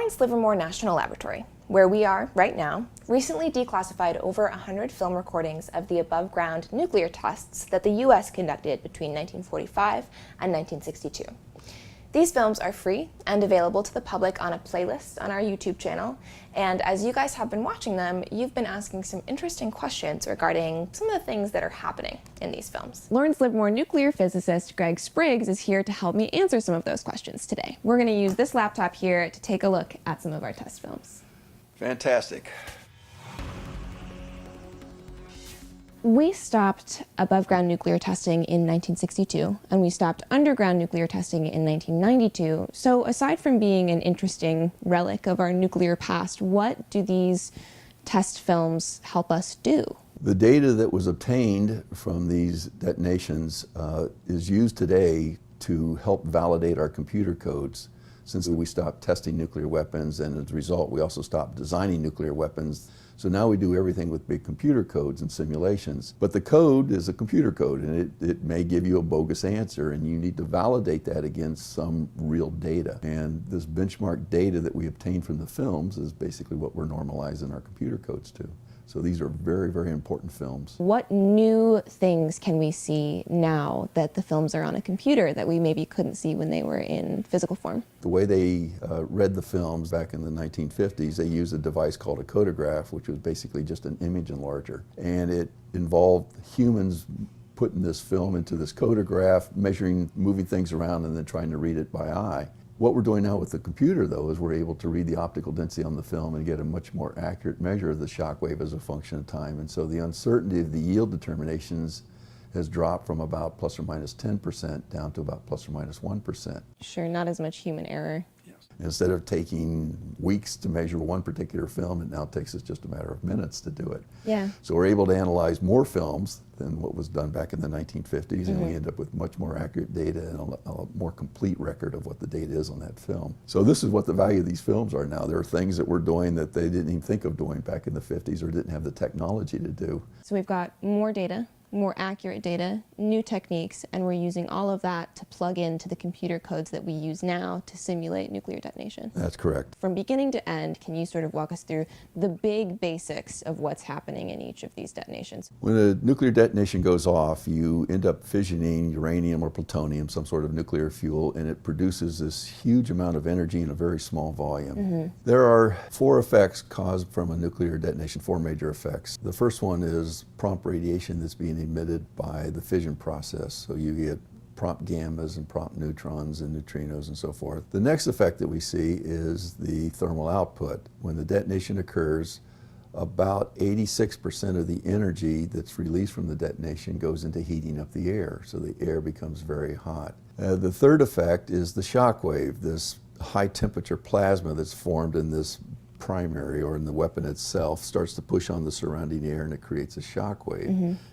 Lawrence Livermore National Laboratory, where we are right now, recently declassified over 100 film recordings of the above-ground nuclear tests that the U.S. conducted between 1945 and 1962. These films are free and available to the public on a playlist on our YouTube channel, and as you guys have been watching them, you've been asking some interesting questions regarding some of the things that are happening in these films. Lawrence Livermore nuclear physicist Greg Spriggs is here to help me answer some of those questions today. We're going to use this laptop here to take a look at some of our test films. Fantastic. We stopped above-ground nuclear testing in 1962, and we stopped underground nuclear testing in 1992. So aside from being an interesting relic of our nuclear past, what do these test films help us do? The data that was obtained from these detonations is used today to help validate our computer codes. Since we stopped testing nuclear weapons, and as a result, we also stopped designing nuclear weapons. So now we do everything with big computer codes and simulations. But the code is a computer code, and it may give you a bogus answer, and you need to validate that against some real data. And this benchmark data that we obtain from the films is basically what we're normalizing our computer codes to. So these are very, very important films. What new things can we see now that the films are on a computer that we maybe couldn't see when they were in physical form? The way they read the films back in the 1950s, they used a device called a codograph, which was basically just an image enlarger. And it involved humans putting this film into this codograph, measuring, moving things around, and then trying to read it by eye. What we're doing now with the computer, though, is we're able to read the optical density on the film and get a much more accurate measure of the shock wave as a function of time. And so the uncertainty of the yield determinations has dropped from about plus or minus 10% down to about plus or minus 1%. Sure, not as much human error. Instead of taking weeks to measure one particular film, it now takes us just a matter of minutes to do it. Yeah. So we're able to analyze more films than what was done back in the 1950s, and we end up with much more accurate data and a more complete record of what the data is on that film. So this is what the value of these films are now. There are things that we're doing that they didn't even think of doing back in the 50s or didn't have the technology to do. So we've got more data, more accurate data, new techniques, and we're using all of that to plug into the computer codes that we use now to simulate nuclear detonation. That's correct. From beginning to end, can you sort of walk us through the big basics of what's happening in each of these detonations? When a nuclear detonation goes off, you end up fissioning uranium or plutonium, some sort of nuclear fuel, and it produces this huge amount of energy in a very small volume. There are 4 effects caused from a nuclear detonation, 4 major effects. The first one is prompt radiation that's being emitted by the fission process. So you get prompt gammas and prompt neutrons and neutrinos and so forth. The next effect that we see is the thermal output. When the detonation occurs, about 86% of the energy that's released from the detonation goes into heating up the air, so the air becomes very hot. The third effect is the shock wave, this high temperature plasma that's formed in this primary or in the weapon itself starts to push on the surrounding air, and it creates a shock wave.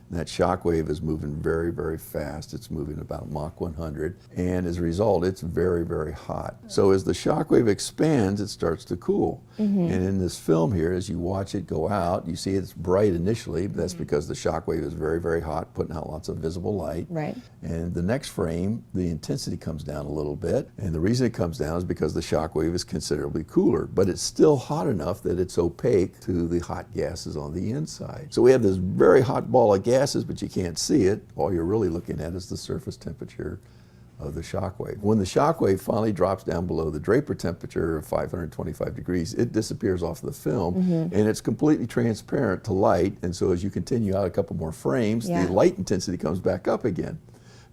And that shock wave is moving very, very fast. It's moving about Mach 100, and as a result, it's very, very hot. So as the shock wave expands, it starts to cool. And in this film here, as you watch it go out, you see it's bright initially, but that's because the shock wave is very, very hot, putting out lots of visible light. Right. And the next frame, the intensity comes down a little bit, and the reason it comes down is because the shock wave is considerably cooler, but it's still hot enough that it's opaque to the hot gases on the inside. So we have this very hot ball of gases, but you can't see it. All you're really looking at is the surface temperature of the shock wave. When the shock wave finally drops down below the Draper temperature of 525 degrees, it disappears off the film, and it's completely transparent to light, and so as you continue out a couple more frames, the light intensity comes back up again.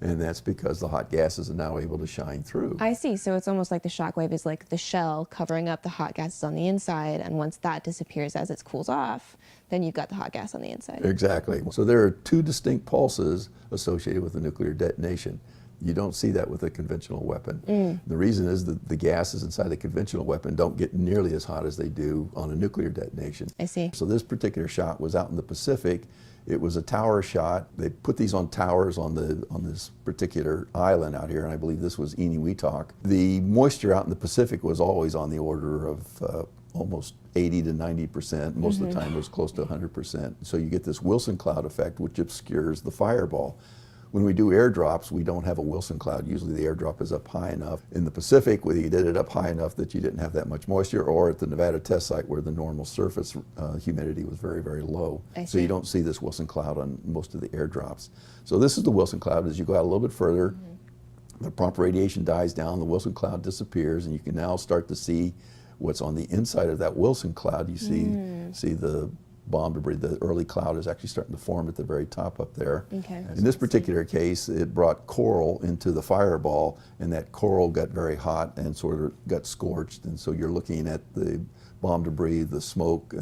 And that's because the hot gases are now able to shine through. I see. So it's almost like the shock wave is like the shell covering up the hot gases on the inside, and once that disappears as it cools off, then you've got the hot gas on the inside. Exactly. So there are 2 distinct pulses associated with a nuclear detonation. You don't see that with a conventional weapon. The reason is that the gases inside a conventional weapon don't get nearly as hot as they do on a nuclear detonation. I see. So this particular shot was out in the Pacific. It was a tower shot. They put these on towers on this particular island out here, and I believe this was Inuitak. The moisture out in the Pacific was always on the order of almost 80 to 90%. Most of the time it was close to 100%. So you get this Wilson cloud effect, which obscures the fireball. When we do airdrops, we don't have a Wilson cloud. Usually the airdrop is up high enough. In the Pacific, we did it up high enough that you didn't have that much moisture, or at the Nevada test site where the normal surface humidity was very, very low. So you don't see this Wilson cloud on most of the airdrops. So this is the Wilson cloud. As you go out a little bit further, the prompt radiation dies down, the Wilson cloud disappears, and you can now start to see what's on the inside of that Wilson cloud. You see the bomb debris. The early cloud is actually starting to form at the very top up there. Okay. In this particular case, it brought coral into the fireball, and that coral got very hot and sort of got scorched, and so you're looking at the bomb debris, the smoke,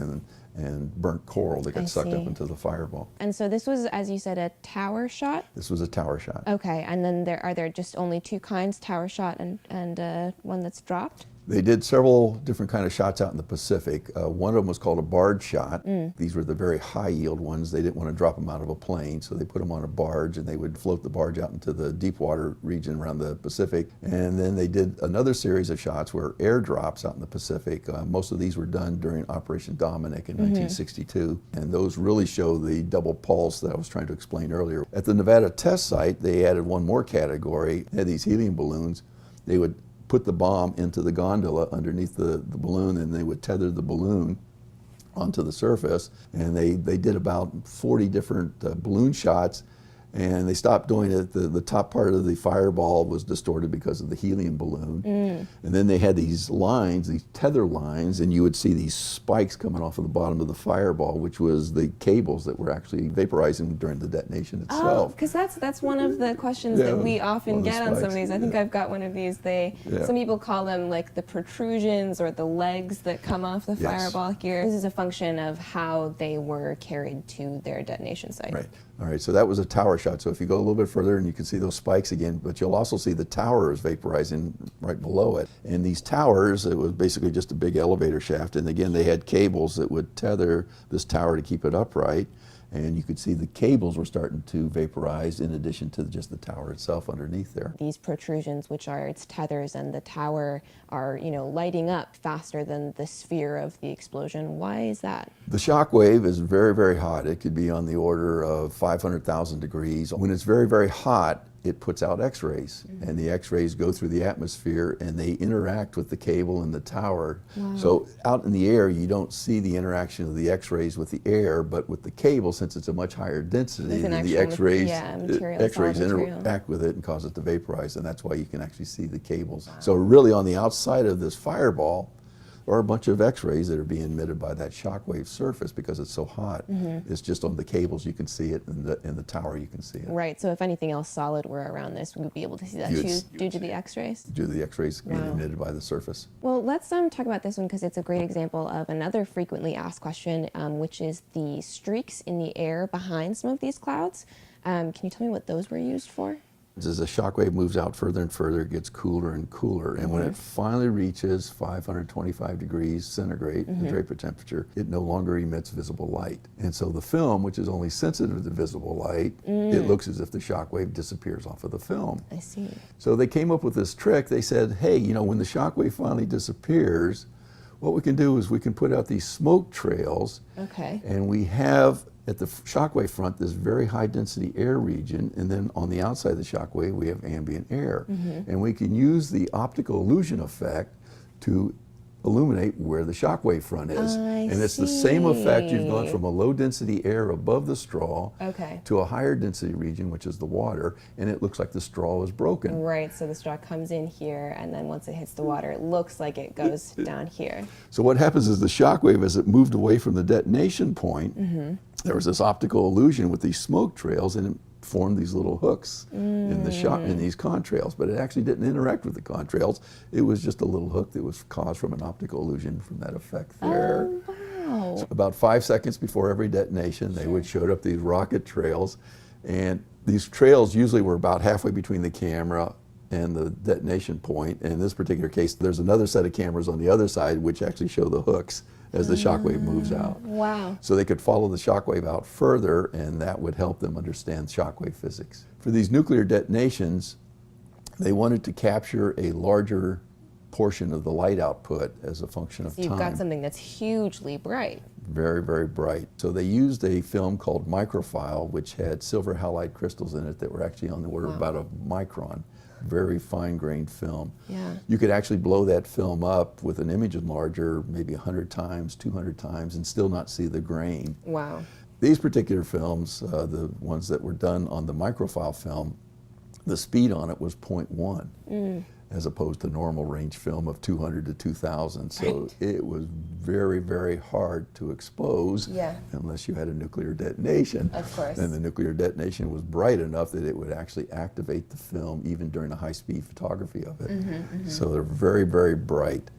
and burnt coral that got sucked up into the fireball. And so this was, as you said, a tower shot? This was a tower shot. Okay, and then are there just only two kinds, tower shot and one that's dropped? They did several different kind of shots out in the Pacific. One of them was called a barge shot. These were the very high yield ones. They didn't want to drop them out of a plane, so they put them on a barge, and they would float the barge out into the deep water region around the Pacific. And then they did another series of shots where airdrops out in the Pacific. Most of these were done during Operation Dominic in 1962, and those really show the double pulse that I was trying to explain earlier. At the Nevada test site, they added one more category. They had these helium balloons. They would put the bomb into the gondola underneath the balloon, and they would tether the balloon onto the surface. And they did about 40 different balloon shots, and they stopped doing it. The top part of the fireball was distorted because of the helium balloon. And then they had these lines, these tether lines, and you would see these spikes coming off of the bottom of the fireball, which was the cables that were actually vaporizing during the detonation itself. Oh, because that's one of the questions that we often get on some of these. I think I've got one of these. Some people call them like the protrusions or the legs that come off the fireball here. This is a function of how they were carried to their detonation site. Right. All right, so that was a tower shot. So if you go a little bit further, and you can see those spikes again, but you'll also see the towers vaporizing right below it. And these towers, it was basically just a big elevator shaft. And again, they had cables that would tether this tower to keep it upright. And you could see the cables were starting to vaporize in addition to just the tower itself underneath there. These protrusions, which are its tethers, and the tower are, lighting up faster than the sphere of the explosion. Why is that? The shock wave is very, very hot. It could be on the order of 500,000 degrees. When it's very, very hot, it puts out X-rays, and the X-rays go through the atmosphere, and they interact with the cable and the tower. So out in the air, you don't see the interaction of the X-rays with the air, but with the cable, since it's a much higher density, the X-rays interact with it and cause it to vaporize, and that's why you can actually see the cables. So really on the outside of this fireball, or a bunch of X-rays that are being emitted by that shockwave surface because it's so hot. It's just on the cables you can see it, and in the tower you can see it. Right, so if anything else solid were around this, we'd be able to see that due to the X-rays? Due to the X-rays being emitted by the surface. Well, let's talk about this one because it's a great example of another frequently asked question, which is the streaks in the air behind some of these clouds. Can you tell me what those were used for? As the shock wave moves out further and further, it gets cooler and cooler. And when it finally reaches 525 degrees centigrade, the Draper temperature, it no longer emits visible light. And so the film, which is only sensitive to visible light, it looks as if the shock wave disappears off of the film. I see. So they came up with this trick. They said, hey, when the shock wave finally disappears, what we can do is we can put out these smoke trails. Okay. And we have at the shockwave front this very high density air region, and then on the outside of the shockwave we have ambient air. And we can use the optical illusion effect to illuminate where the shockwave front is. And it's the same effect. You've gone from a low density air above the straw to a higher density region, which is the water, and it looks like the straw is broken. Right, so the straw comes in here, and then once it hits the water, it looks like it goes down here. So what happens is the shockwave, as it moved away from the detonation point, there was this optical illusion with these smoke trails, and it formed these little hooks in these contrails, but it actually didn't interact with the contrails. It was just a little hook that was caused from an optical illusion from that effect there. Oh, wow. So about 5 seconds before every detonation, they would show up these rocket trails, and these trails usually were about halfway between the camera and the detonation point. And in this particular case, there's another set of cameras on the other side which actually show the hooks as the shockwave moves out. Wow. So they could follow the shockwave out further, and that would help them understand shockwave physics. For these nuclear detonations, they wanted to capture a larger portion of the light output as a function of time. You've got something that's hugely bright. very, very bright. So they used a film called microfile, which had silver halide crystals in it that were actually on the order of about a micron. Very fine-grained film. Yeah. You could actually blow that film up with an image enlarger maybe 100 times, 200 times, and still not see the grain. Wow. These particular films, the ones that were done on the microfile film, the speed on it was 0.1. As opposed to normal range film of 200 to 2,000. So it was very, very hard to expose unless you had a nuclear detonation. Of course. And the nuclear detonation was bright enough that it would actually activate the film even during the high-speed photography of it. So they're very, very bright.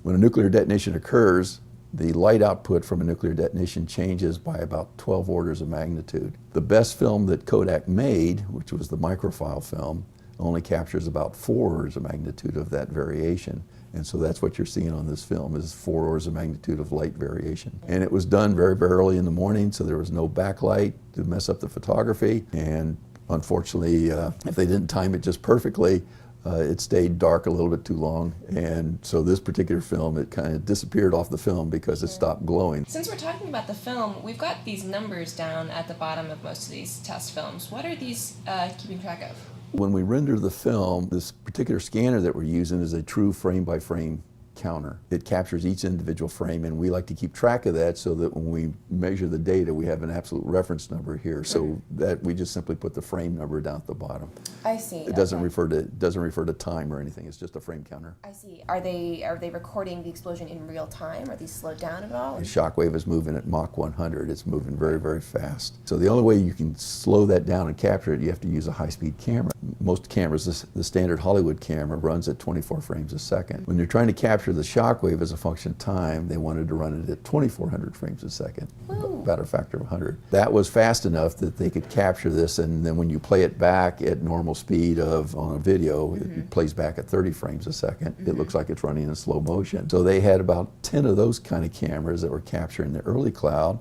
When a nuclear detonation occurs, the light output from a nuclear detonation changes by about 12 orders of magnitude. The best film that Kodak made, which was the microfile film, only captures about 4 orders of magnitude of that variation. And so that's what you're seeing on this film is 4 orders of magnitude of light variation. And it was done very, very early in the morning, so there was no backlight to mess up the photography. And unfortunately, if they didn't time it just perfectly, it stayed dark a little bit too long. And so this particular film, it kind of disappeared off the film because it stopped glowing. Since we're talking about the film, we've got these numbers down at the bottom of most of these test films. What are these keeping track of? When we render the film, this particular scanner that we're using is a true frame-by-frame counter. It captures each individual frame, and we like to keep track of that so that when we measure the data, we have an absolute reference number here. So that we just simply put the frame number down at the bottom. I see. It doesn't refer to time or anything. It's just a frame counter. I see. Are they recording the explosion in real time? Are these slowed down at all? The shockwave is moving at Mach 100. It's moving very, very fast. So the only way you can slow that down and capture it, you have to use a high-speed camera. Most cameras, the standard Hollywood camera, runs at 24 frames a second. When you're trying to capture the shockwave as a function of time, they wanted to run it at 2,400 frames a second, about a factor of 100. That was fast enough that they could capture this, and then when you play it back at normal speed on a video, it plays back at 30 frames a second. It looks like it's running in slow motion. So they had about 10 of those kind of cameras that were capturing the early cloud,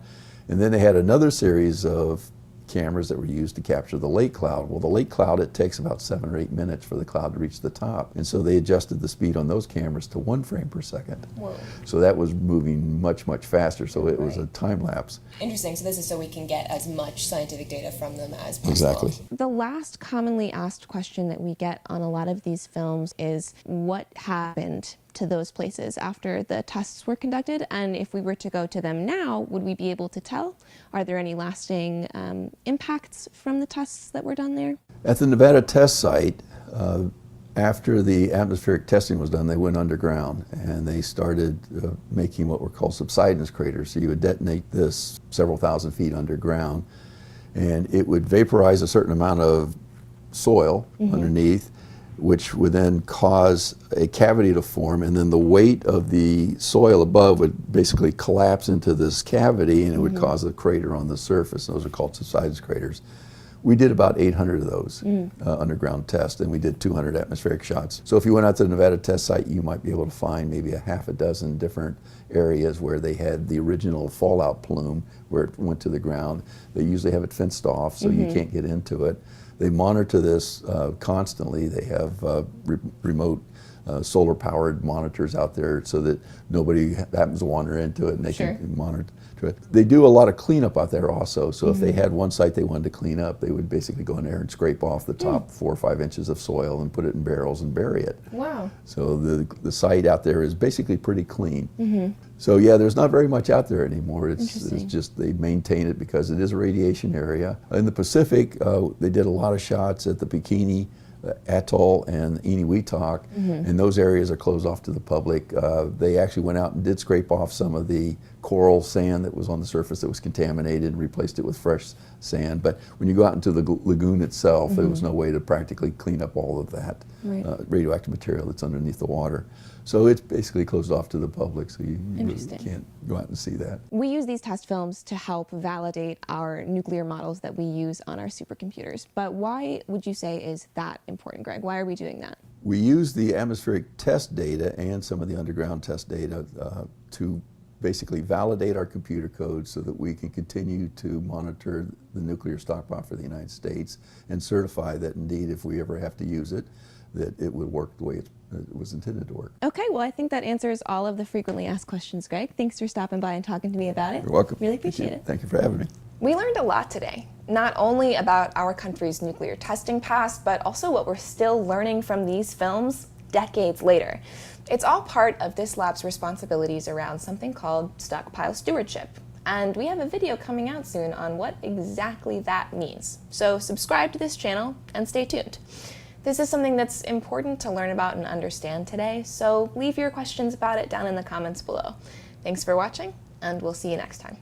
and then they had another series of cameras that were used to capture the late cloud. Well, the late cloud, it takes about 7 or 8 minutes for the cloud to reach the top. And so they adjusted the speed on those cameras to 1 frame per second. Whoa. So that was moving much, much faster. So it was a time lapse. Interesting. So this is so we can get as much scientific data from them as possible. Exactly. The last commonly asked question that we get on a lot of these films is what happened to those places after the tests were conducted, and if we were to go to them now, would we be able to tell? Are there any lasting impacts from the tests that were done there? At the Nevada test site, after the atmospheric testing was done, they went underground and they started making what were called subsidence craters. So you would detonate this several thousand feet underground, and it would vaporize a certain amount of soil underneath, which would then cause a cavity to form, and then the weight of the soil above would basically collapse into this cavity, and it would cause a crater on the surface. Those are called subsidence craters. We did about 800 of those underground tests, and we did 200 atmospheric shots. So if you went out to the Nevada test site, you might be able to find maybe a half a dozen different areas where they had the original fallout plume where it went to the ground. They usually have it fenced off, so you can't get into it. They monitor this constantly. They have remote solar-powered monitors out there so that nobody happens to wander into it and they can monitor it. They do a lot of cleanup out there also. So if they had one site they wanted to clean up, they would basically go in there and scrape off the top 4 or 5 inches of soil and put it in barrels and bury it. Wow. So the site out there is basically pretty clean. So yeah, there's not very much out there anymore. It's just they maintain it because it is a radiation area. In the Pacific, they did a lot of shots at the Bikini Atoll and Inuitak, and those areas are closed off to the public. They actually went out and did scrape off some of the coral sand that was on the surface that was contaminated and replaced it with fresh sand. But when you go out into the lagoon itself, there was no way to practically clean up all of that radioactive material that's underneath the water. So it's basically closed off to the public, so you really can't go out and see that. We use these test films to help validate our nuclear models that we use on our supercomputers. But why would you say is that important, Greg? Why are we doing that? We use the atmospheric test data and some of the underground test data to basically validate our computer code so that we can continue to monitor the nuclear stockpile for the United States and certify that indeed if we ever have to use it, that it would work the way it was intended to work. Okay, well, I think that answers all of the frequently asked questions, Greg. Thanks for stopping by and talking to me about it. You're welcome. Really appreciate it. Thank you for having me. We learned a lot today, not only about our country's nuclear testing past, but also what we're still learning from these films decades later. It's all part of this lab's responsibilities around something called stockpile stewardship. And we have a video coming out soon on what exactly that means. So subscribe to this channel and stay tuned. This is something that's important to learn about and understand today, so leave your questions about it down in the comments below. Thanks for watching, and we'll see you next time.